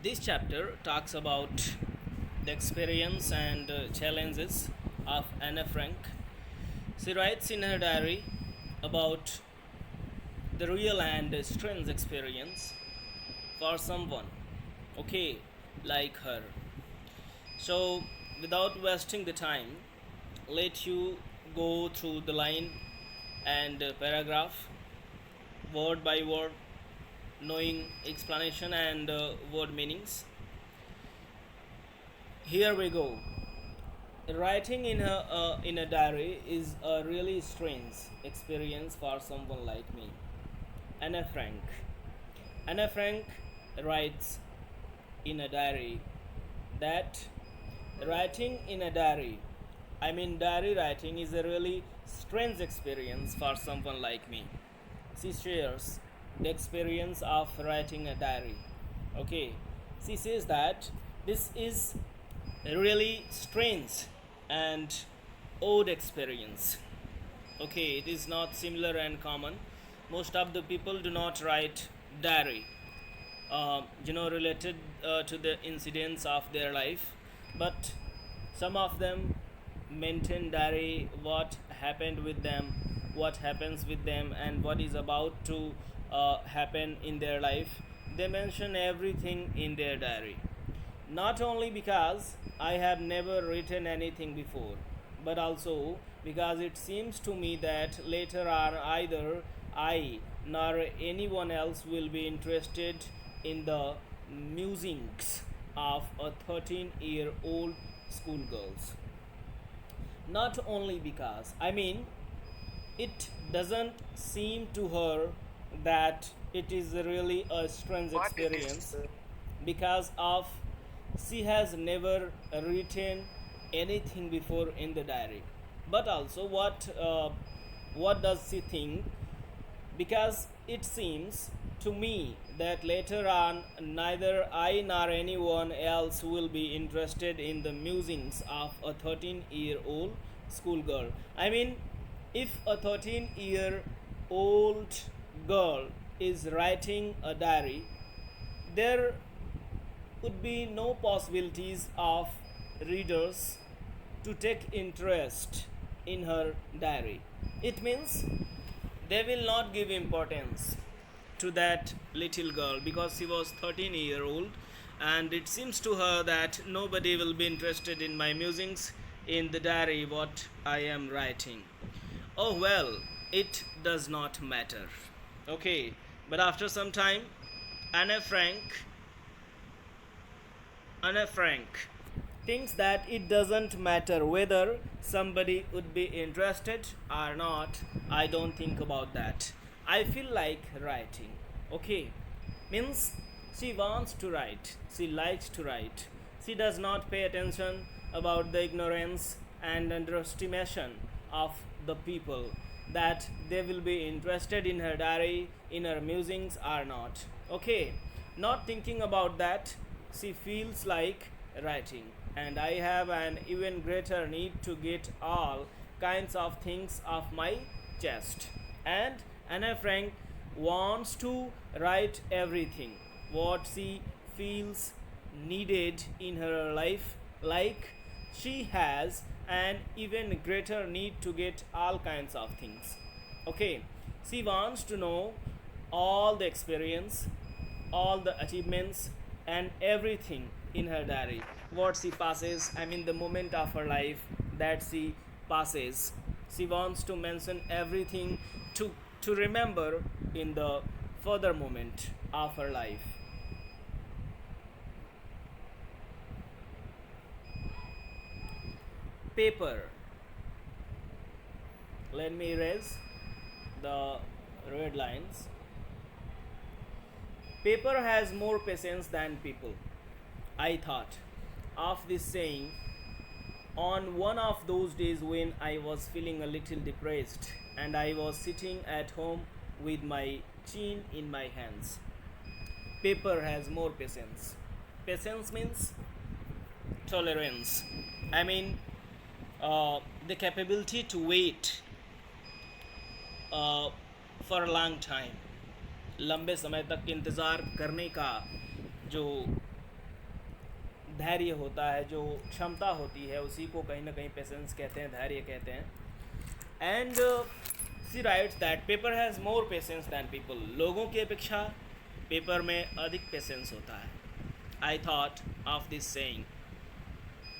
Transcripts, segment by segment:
This chapter talks about the experience and challenges of Anna Frank. She writes in her diary about the real and strange experience for someone, okay, like her. So, without wasting the time, let you go through the line and paragraph, word by word, knowing explanation and word meanings. Here we go. Writing in a diary is a really strange experience for someone like me. Anna Frank. Anna Frank writes in a diary that writing in a diary, diary writing is a really strange experience for someone like me. She shares the experience of writing a diary. Okay, she says that this is a really strange and odd experience. Okay, it is not similar and common. Most of the people do not write diary, related to the incidents of their life, but some of them maintain diary what happened with them, what happens with them, and what is about to happen in their life. They mention everything in their diary. Not only because I have never written anything before, but also because it seems to me that later on either I nor anyone else will be interested in the musings of a 13-year-old schoolgirl. Not only because, it doesn't seem to her that it is really a strange What it is? experience because of she has never written anything before in the diary, but also what does she think, because it seems to me that later on neither I nor anyone else will be interested in the musings of a 13-year-old schoolgirl. If a 13-year-old girl is writing a diary, there would be no possibilities of readers to take interest in her diary. It means they will not give importance to that little girl because she was 13-year old, and it seems to her that nobody will be interested in my musings in the diary what I am writing. Oh well, it does not matter. Okay, but after some time, Anne Frank Anna Frank thinks that it doesn't matter whether somebody would be interested or not. I don't think about that. I feel like writing. Okay, means she wants to write, she likes to write. She does not pay attention about the ignorance and underestimation of the people, that they will be interested in her diary, in her musings or not. Okay, not thinking about that, she feels like writing, and I have an even greater need to get all kinds of things off my chest. And Anna Frank wants to write everything what she feels needed in her life, like she has an even greater need to get all kinds of things. Okay, she wants to know all the experience, all the achievements, and everything in her diary. What she passes, the moment of her life that she passes. She wants to mention everything to remember in the further moment of her life. Paper. Let me erase the red lines. Paper has more patience than people. I thought of this saying on one of those days when I was feeling a little depressed and I was sitting at home with my chin in my hands. Paper has more patience. Patience means tolerance. I mean, the capability to wait uh, for a long time, लंबे समय तक इंतज़ार करने का जो धैर्य होता है, जो क्षमता होती है, उसी को कहीं ना कहीं पेशेंस कहते हैं, धैर्य कहते हैं. And she writes that paper has more patience than people. लोगों की अपेक्षा पेपर में अधिक पेशेंस होता है. I thought of this saying.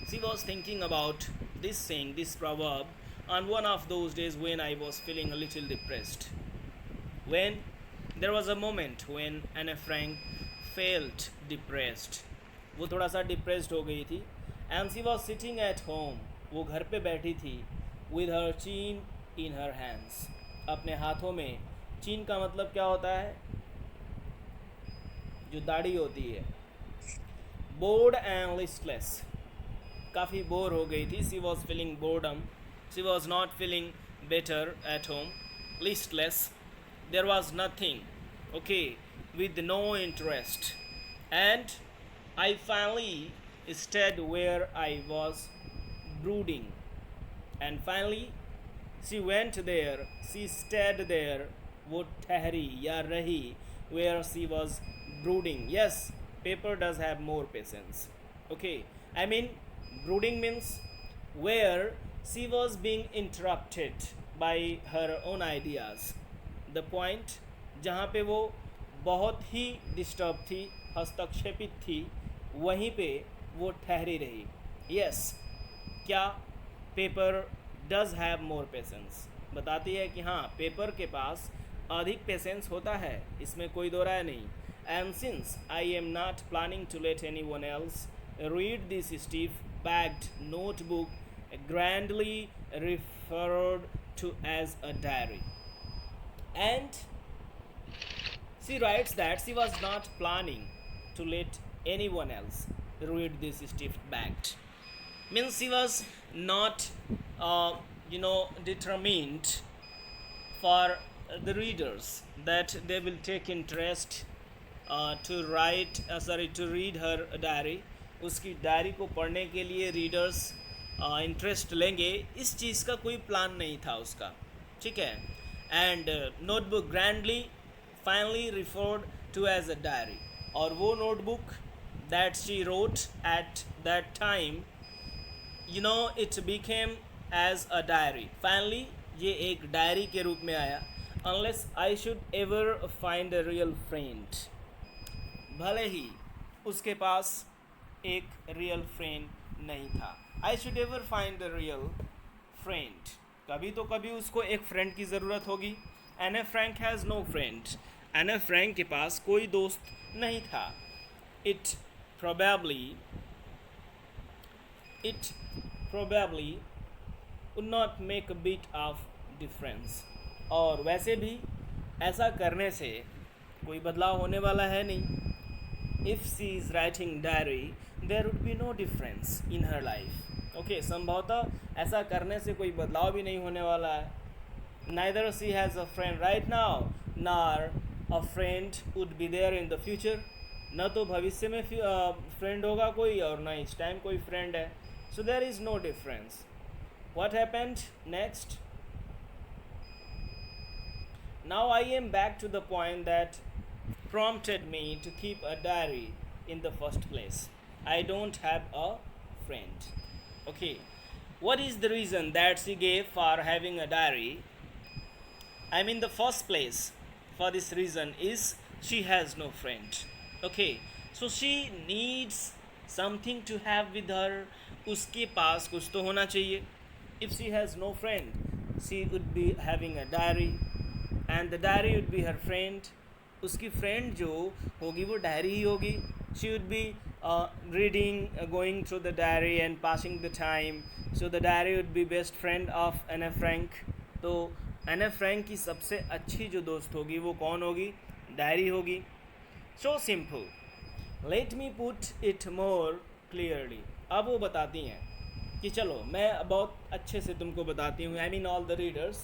She was thinking about this saying, this proverb, on one of those days when I was feeling a little depressed. When there was a moment when Anne Frank felt depressed. वो थोड़ा सा depressed हो गई थी. And she was sitting at home. वो घर पे बैठी थी. With her chin in her hands. अपने हाथों में. चीन का मतलब क्या होता है? जो दाढ़ी होती है. Bored and listless. काफ़ी बोर हो गई थी. She was feeling boredom. She was not feeling better at home. Listless. There was nothing. Okay, with no interest. And I finally stayed where I was brooding. And finally, she went there. She stayed there. वो ठहरी या रही. Where she was brooding. Yes, paper does have more patience. Okay, I mean, brooding means where she was being interrupted by her own ideas. The point जहाँ पे वो बहुत ही disturb थी, हस्तक्षेपित थी, वहीं पे वो ठहरी रही. Yes, क्या paper does have more patience. बताती है कि हाँ, पेपर के पास अधिक पेशेंस होता है, इसमें कोई दो राय नहीं. And since I am not planning to let anyone else read this stiff-backed notebook grandly referred to as a diary. And she writes that she was not planning to let anyone else read this stiff-backed. Means she was not, determined for the readers that they will take interest to read her diary. उसकी diary को पढ़ने के लिए readers interest लेंगे, इस चीज़ का कोई plan नहीं था उसका. ठीक है. And notebook grandly finally referred to as a diary. और वो notebook that she wrote at that time, it became as a diary. Finally ये एक डायरी के रूप में आया. Unless I should ever find a real friend. भले ही उसके पास एक रियल फ्रेंड नहीं था. I should ever find a real friend. कभी तो कभी उसको एक फ्रेंड की ज़रूरत होगी. एने फ्रैंक हैज़ नो फ्रेंड. एने फ्रैंक के पास कोई दोस्त नहीं था. It probably would not make a bit of difference. और वैसे भी ऐसा करने से कोई बदलाव होने वाला है नहीं. If she is writing diary, there would be no difference in her life. Okay, संभवतः ऐसा करने से कोई बदलाव भी नहीं होने वाला है. Neither she has a friend right now, nor a friend would be there in the future. न तो भविष्य में फ्रेंड होगा कोई, और न इस टाइम कोई फ्रेंड है. So there is no difference. What happened next? Now I am back to the point that prompted me to keep a diary in the first place. I don't have a friend. Okay, what is the reason that she gave for having a diary? I mean, the first place for this reason is she has no friend. Okay, so she needs something to have with her. उसके पास कुछ तो होना चाहिए. If she has no friend, she would be having a diary, and the diary would be her friend. उसकी friend जो होगी वो diary ही होगी. She would be reading, going through the diary and passing the time. So the diary would be best friend of एने Frank. तो एने Frank की सबसे अच्छी जो दोस्त होगी वो कौन होगी? डायरी होगी. So simple. Let me put it more clearly. अब वो बताती हैं कि चलो मैं बहुत अच्छे से तुमको बताती हूँ. I mean all the readers.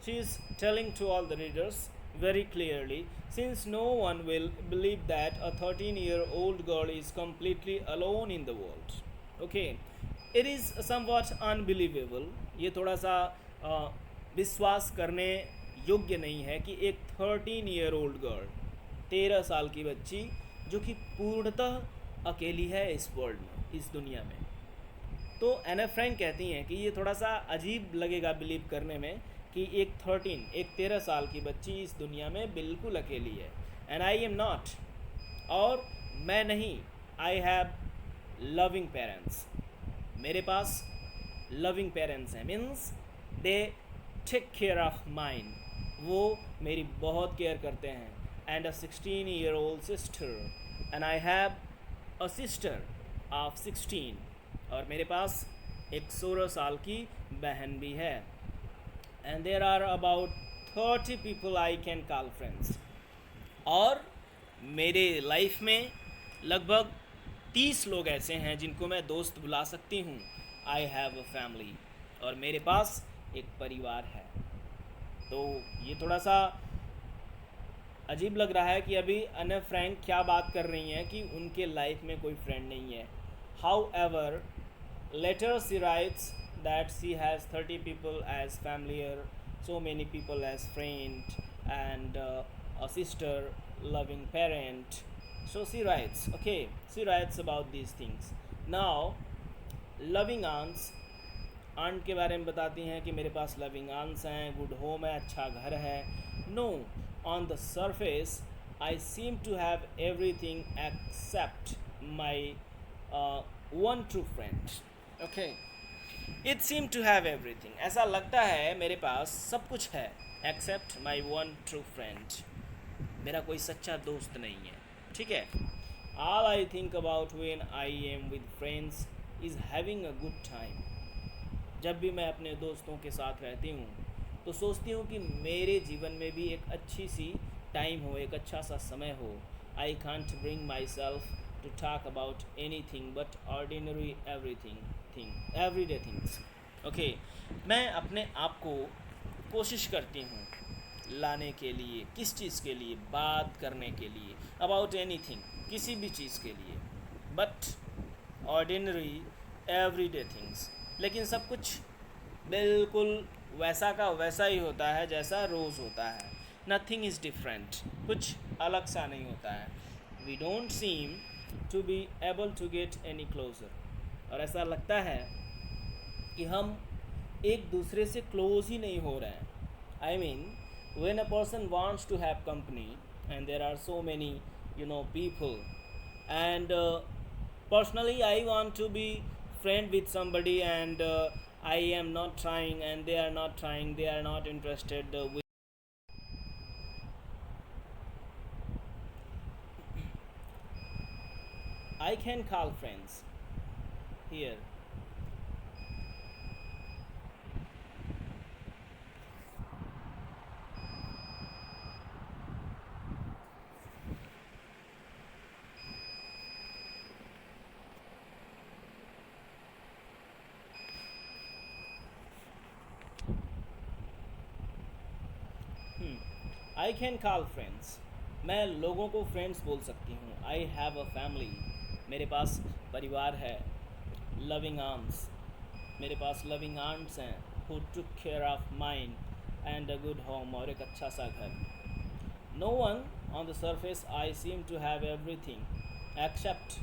She is telling to all the readers very clearly, since no one will believe that a 13-year-old girl is completely alone in the world. Okay, it is somewhat unbelievable. ये थोड़ा सा विश्वास करने योग्य नहीं है कि एक 13-year-old girl, 13 साल की बच्ची, जो कि पूर्णतः अकेली है इस वर्ल्ड में, इस दुनिया में। तो एना फ्रैंक कहती हैं कि ये थोड़ा सा अजीब लगेगा बिलीव करने में कि एक 13 साल की बच्ची इस दुनिया में बिल्कुल अकेली है। एंड आई एम नॉट, और मैं नहीं। आई हैव लविंग पेरेंट्स, मेरे पास लविंग पेरेंट्स हैं, means they take care of mine, वो मेरी बहुत केयर करते हैं। And a 16-year-old sister, and I have a sister of 16, और मेरे पास एक 16 साल की बहन भी है। And there are about 30 people I can call friends, और मेरे लाइफ में लगभग 30 लोग ऐसे हैं जिनको मैं दोस्त बुला सकती हूँ। आई हैव अ फैमिली, और मेरे पास एक परिवार है। तो ये थोड़ा सा अजीब लग रहा है कि अभी अना फ्रैंक क्या बात कर रही हैं कि उनके लाइफ में कोई फ्रेंड नहीं है। However later she writes that she has 30 people as familiar, so many people as friend, and a sister, loving parent. So she writes, okay, she writes about these things. Now loving aunts, aunt के बारे में बताती हैं कि मेरे पास loving aunts हैं, good home है, अच्छा घर है। No, on the surface I seem to have everything except my one true friend. Okay, it seem to have everything, ऐसा लगता है मेरे पास सब कुछ है except my one true friend, मेरा कोई सच्चा दोस्त नहीं है। ठीक है, all I think about when I am with friends is having a good time. जब भी मैं अपने दोस्तों के साथ रहती हूँ तो सोचती हूँ कि मेरे जीवन में भी एक अच्छी सी टाइम हो, एक अच्छा सा समय हो। I can't bring myself to talk about anything but ordinary everyday things. Okay, मैं अपने आप को कोशिश करती हूँ लाने के लिए, किस चीज़ के लिए, बात करने के लिए, अबाउट एनी थिंग, किसी भी चीज़ के लिए, बट ऑर्डिनरी एवरीडे थिंग्स, लेकिन सब कुछ बिल्कुल वैसा का वैसा ही होता है जैसा रोज़ होता है। नथिंग इज़ डिफरेंट, कुछ अलग सा नहीं होता है। We don't seem to be able to get any closer, और ऐसा लगता है कि हम एक दूसरे से क्लोज ही नहीं हो रहे हैं। I mean when a person wants to have company and there are so many people, and personally I want to be friend with somebody, and I am not trying and they are not trying, they are not interested with. I can call friends here. I can call friends, मैं लोगों को friends बोल सकती हूँ। आई have a family, मेरे पास परिवार है। Loving arms, मेरे पास लविंग आर्म्स हैं who took care of mine, and a good home, और एक अच्छा सा घर। No one on the surface I seem to have everything except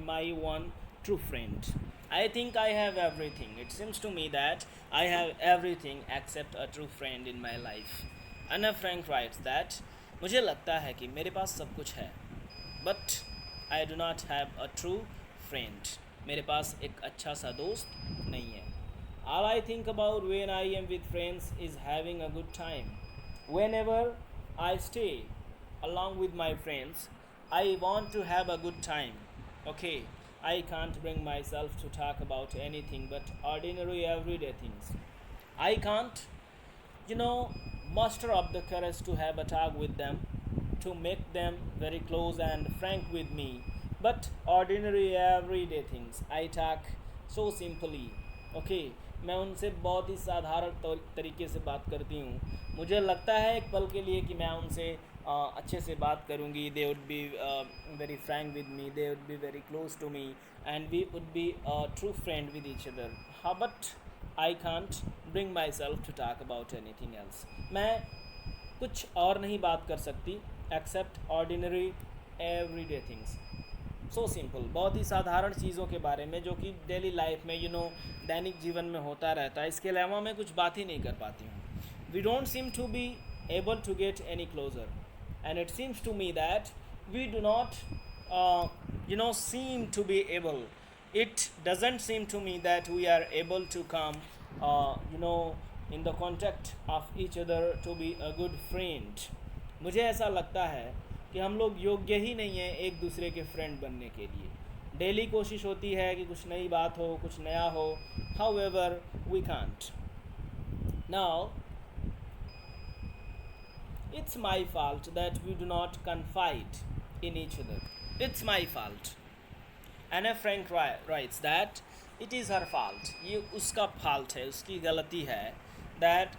my one true friend. I think I have everything. It seems to me that I have everything except a true friend in my life. Anna Frank writes that मुझे लगता है कि मेरे पास सब कुछ है, but I do not have a true friend. मेरे पास एक अच्छा सा दोस्त नहीं है. All I think about when I am with friends is having a good time. Whenever I stay along with my friends, I want to have a good time. Okay, I can't bring myself to talk about anything but ordinary everyday things. I can't, muster up the courage to have a talk with them, to make them very close and frank with me. But ordinary everyday things, I talk so simply. Okay, मैं उनसे बहुत ही साधारण तरीके से बात करती हूँ. मुझे लगता है एक पल के लिए कि मैं उनसे अच्छे से बात करूँगी. They would be very frank with me, they would be very close to me, and we would be true friend with each other. हाँ, but I can't bring myself to talk about anything else. मैं कुछ और नहीं बात कर सकती except ordinary everyday things. So simple, बहुत ही साधारण चीज़ों के बारे में जो कि डेली लाइफ में दैनिक जीवन में होता रहता है, इसके अलावा मैं कुछ बात ही नहीं कर पाती हूँ. We don't seem to be able to get any closer and it seems to me that we do not seem to be able, it doesn't seem to me that we are able to come in the contact of each other to be a good friend. मुझे ऐसा लगता है कि हम लोग योग्य ही नहीं हैं एक दूसरे के फ्रेंड बनने के लिए. डेली कोशिश होती है कि कुछ नई बात हो, कुछ नया हो. However, we can't. Now, it's my fault that we do not confide in each other. It's my fault. Anna Frank writes that it is her fault. ये उसका fault है, उसकी गलती है. That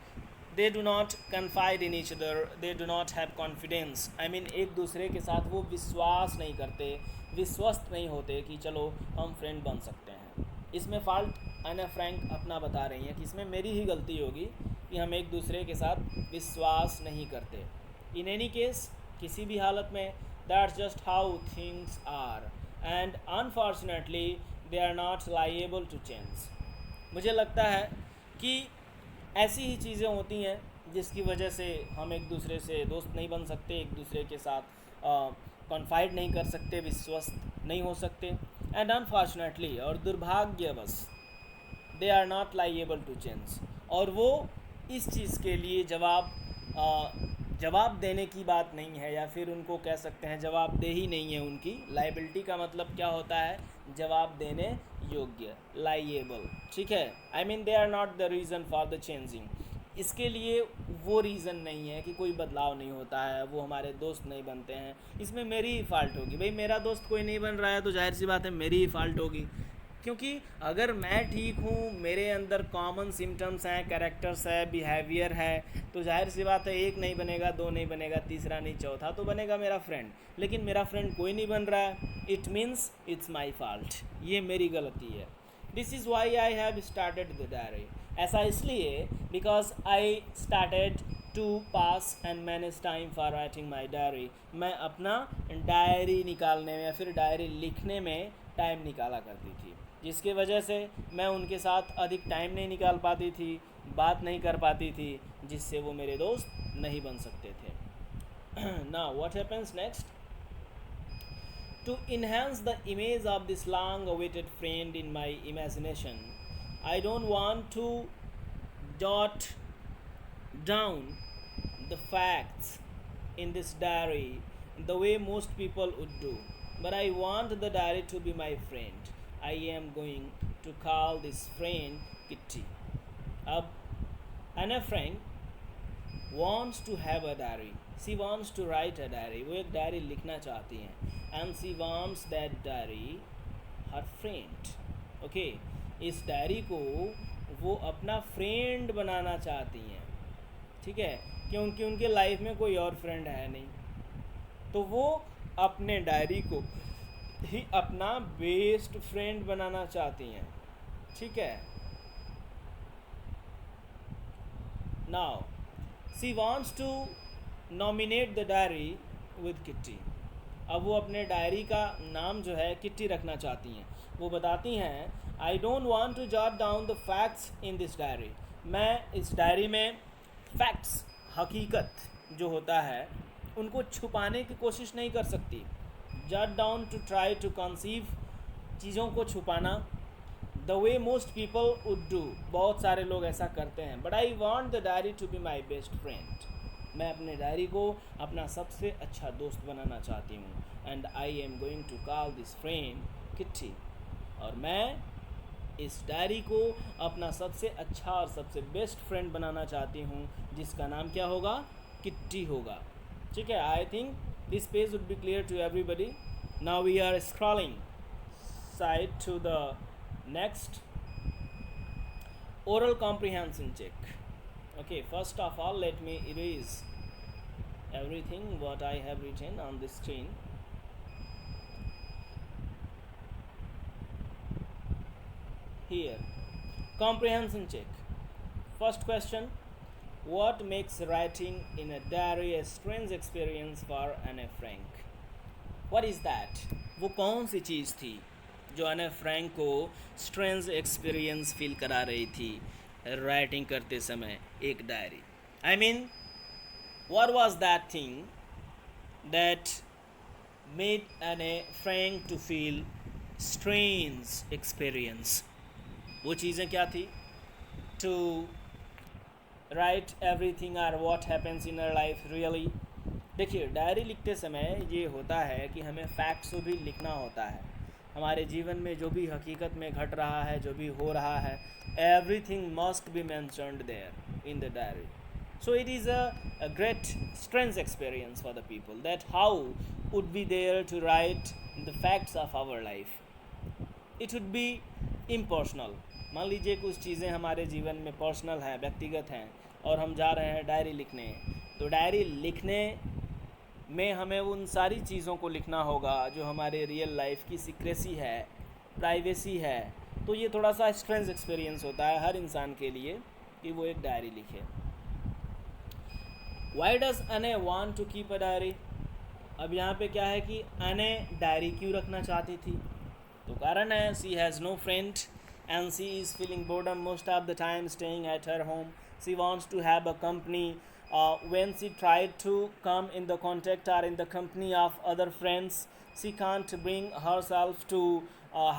they do not confide in each other, they do not have confidence. I mean, एक दूसरे के साथ वो विश्वास नहीं करते, विश्वस्त नहीं होते कि चलो हम फ्रेंड बन सकते हैं. इसमें फॉल्ट एना फ्रैंक अपना बता रही हैं कि इसमें मेरी ही गलती होगी कि हम एक दूसरे के साथ विश्वास नहीं करते. इन एनी केस, किसी भी हालत में, that's just how things are and unfortunately they are not liable to change. मुझे लगता है कि ऐसी ही चीज़ें होती हैं जिसकी वजह से हम एक दूसरे से दोस्त नहीं बन सकते, एक दूसरे के साथ कॉन्फाइड नहीं कर सकते, विश्वस्त नहीं हो सकते. एंड अनफॉर्चुनेटली, और दुर्भाग्यवश, they are not liable to change. और वो इस चीज़ के लिए जवाब देने की बात नहीं है, या फिर उनको कह सकते हैं जवाबदेही नहीं है उनकी. लाइबिलिटी का मतलब क्या होता है? जवाब देने योग्य, लाइएबल. ठीक है, I mean they are not the reason for the changing. इसके लिए वो रीज़न नहीं है कि कोई बदलाव नहीं होता है, वो हमारे दोस्त नहीं बनते हैं. इसमें मेरी ही फ़ाल्ट होगी. भाई, मेरा दोस्त कोई नहीं बन रहा है तो जाहिर सी बात है मेरी ही फ़ाल्ट होगी. क्योंकि अगर मैं ठीक हूँ, मेरे अंदर कॉमन सिम्टम्स हैं, कैरेक्टर्स है, बिहेवियर है, तो जाहिर सी बात है एक नहीं बनेगा, दो नहीं बनेगा, तीसरा नहीं, चौथा तो बनेगा मेरा फ्रेंड. लेकिन मेरा फ्रेंड कोई नहीं बन रहा है. It means it's my fault. ये मेरी गलती है. This is why I have started the diary. ऐसा इसलिए because I started to pass and manage time for writing my diary. मैं अपना डायरी निकालने में या फिर डायरी लिखने में टाइम निकाला करती थी, जिसकी वजह से मैं उनके साथ अधिक टाइम नहीं निकाल पाती थी, बात नहीं कर पाती थी, जिससे वो मेरे दोस्त नहीं बन सकते थे. Now what happens next? To enhance the image of this long awaited friend in my imagination, I don't want to jot down the facts in this diary the way most people would do, but I want the diary to be my friend. I am going to call this friend Kitty. अब Anna Frank wants to have a diary. She wants to write a diary. वो एक diary लिखना चाहती हैं. And she wants that diary her friend. Okay, इस diary को वो अपना फ्रेंड बनाना चाहती हैं. ठीक है, क्योंकि उनके लाइफ में कोई और फ्रेंड है नहीं, तो वो अपने डायरी को ही अपना बेस्ट फ्रेंड बनाना चाहती हैं. ठीक है. Now she wants to nominate the diary with Kitty. अब वो अपने डायरी का नाम जो है किट्टी रखना चाहती हैं. वो बताती हैं, I don't want to jot down the facts in this diary. मैं इस डायरी में फैक्ट्स, हकीकत जो होता है, उनको छुपाने की कोशिश नहीं कर सकती. Jot down, to try to conceive, चीज़ों को छुपाना. The way most people would do, बहुत सारे लोग ऐसा करते हैं. But I want the diary to be my best friend. मैं अपने डायरी को अपना सबसे अच्छा दोस्त बनाना चाहती हूँ. And I am going to call this friend Kitty. और मैं इस डायरी को अपना सबसे अच्छा और सबसे बेस्ट फ्रेंड बनाना चाहती हूँ, जिसका नाम क्या होगा? किट्टी होगा. ठीक है. I think this page would be clear to everybody. Now we are scrolling side to the next oral comprehension check. Okay, first of all, let me erase everything what I have written on the screen. Here, comprehension check. First question: what makes writing in a diary a strange experience for Anna Frank? What is that? वो कौन सी चीज़ थी जो अने Frank को strange experience feel करा रही थी writing करते समय एक diary? I mean, what was that thing that made Anne Frank to feel strange experience? वो चीज़ें क्या थी? To write everything or what happens in her life really? देखिए, डायरी लिखते समय ये होता है कि हमें फैक्ट्स को भी लिखना होता है। हमारे जीवन में जो भी हकीकत में घट रहा है, जो भी हो रहा है, everything must be mentioned there in the diary. So it is a great strange experience for the people, that how would be there to write the facts of our life. It would be impersonal. मान लीजिए कुछ चीज़ें हमारे जीवन में personal हैं, व्यक्तिगत हैं, और हम जा रहे हैं डायरी लिखने, तो डायरी लिखने में हमें उन सारी चीज़ों को लिखना होगा जो हमारे रियल लाइफ की सीक्रेसी है, प्राइवेसी है। तो ये थोड़ा सा स्ट्रेंज एक्सपीरियंस होता है हर इंसान के लिए कि वो एक डायरी लिखे। Why does Anne want to keep a diary? अब यहाँ पे क्या है कि अने डायरी क्यों रखना चाहती थी? तो कारण है, she has no friend and she is feeling boredom most of the time staying at her home. She wants to have a company. When she tried to come in the contact or in the company of other friends, she can't bring herself to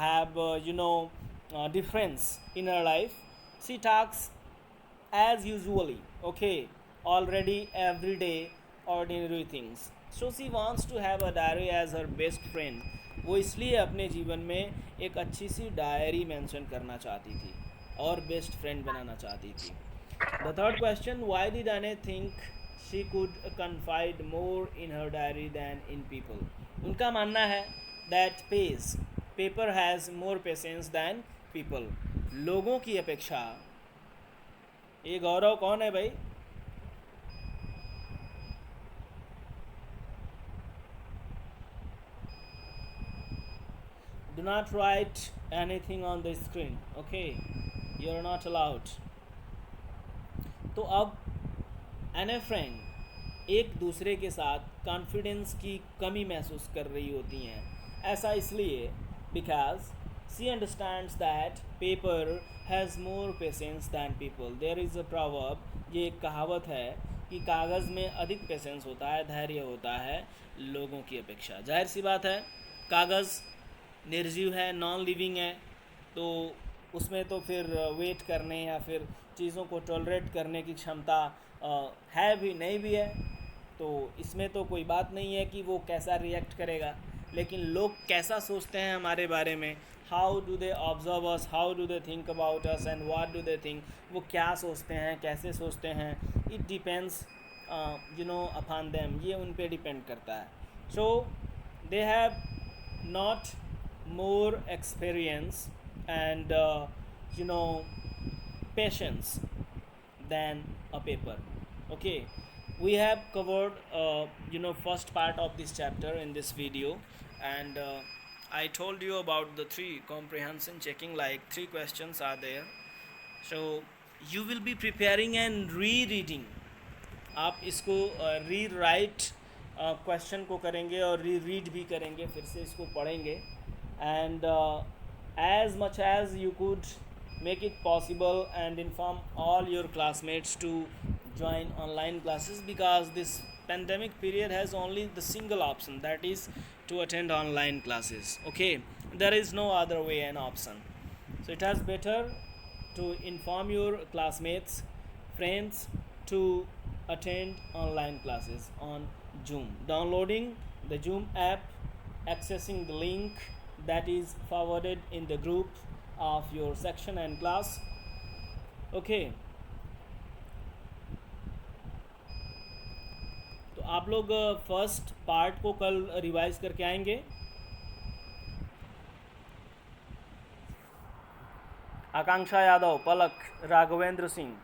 have difference in her life. She talks as usually, okay, already everyday ordinary things. So she wants to have a diary as her best friend. वो इसलिए अपने जीवन में एक अच्छी सी diary mention करना चाहती थी और बेस्ट फ्रेंड बनाना चाहती थी. The third question, why did Anne think she could confide more in her diary than in people? उनका मानना है that paper has more patience than people. लोगों की अपेक्षा, ये गौरव कौन है भाई? Do not write anything on the screen, okay? You are not allowed. तो अब एने फ्रैंक एक दूसरे के साथ कॉन्फिडेंस की कमी महसूस कर रही होती हैं. ऐसा इसलिए because she understands that paper has more patience than people. There is a proverb, ये एक कहावत है कि कागज़ में अधिक पेशेंस होता है, धैर्य होता है लोगों की अपेक्षा. जाहिर सी बात है, कागज़ निर्जीव है, नॉन लिविंग है, तो उसमें तो फिर वेट करने या फिर चीज़ों को टॉलरेट करने की क्षमता है भी नहीं भी है, तो इसमें तो कोई बात नहीं है कि वो कैसा रिएक्ट करेगा. लेकिन लोग कैसा सोचते हैं हमारे बारे में, how do they observe us, how do they think about us and what do they think, वो क्या सोचते हैं, कैसे सोचते हैं, इट डिपेंड्स अपॉन देम. ये उन पे डिपेंड करता है. So they have not more experience and patience than a paper. Okay, we have covered first part of this chapter in this video, and I told you about the 3 comprehension checking, like 3 questions are there. So you will be preparing and rereading. आप इसको rewrite question को करेंगे और रीरीड भी करेंगे, फिर से इसको पढ़ेंगे. And as much as you could, make it possible and inform all your classmates to join online classes, because this pandemic period has only the single option, that is to attend online classes. Okay, there is no other way and option. So it is better to inform your classmates, friends, to attend online classes on Zoom. Downloading the Zoom app, accessing the link that is forwarded in the group of your section and class. Okay, तो आप लोग first part को कल revise करके आएंगे. आकांक्षा यादव, पलक, राघवेंद्र सिंह,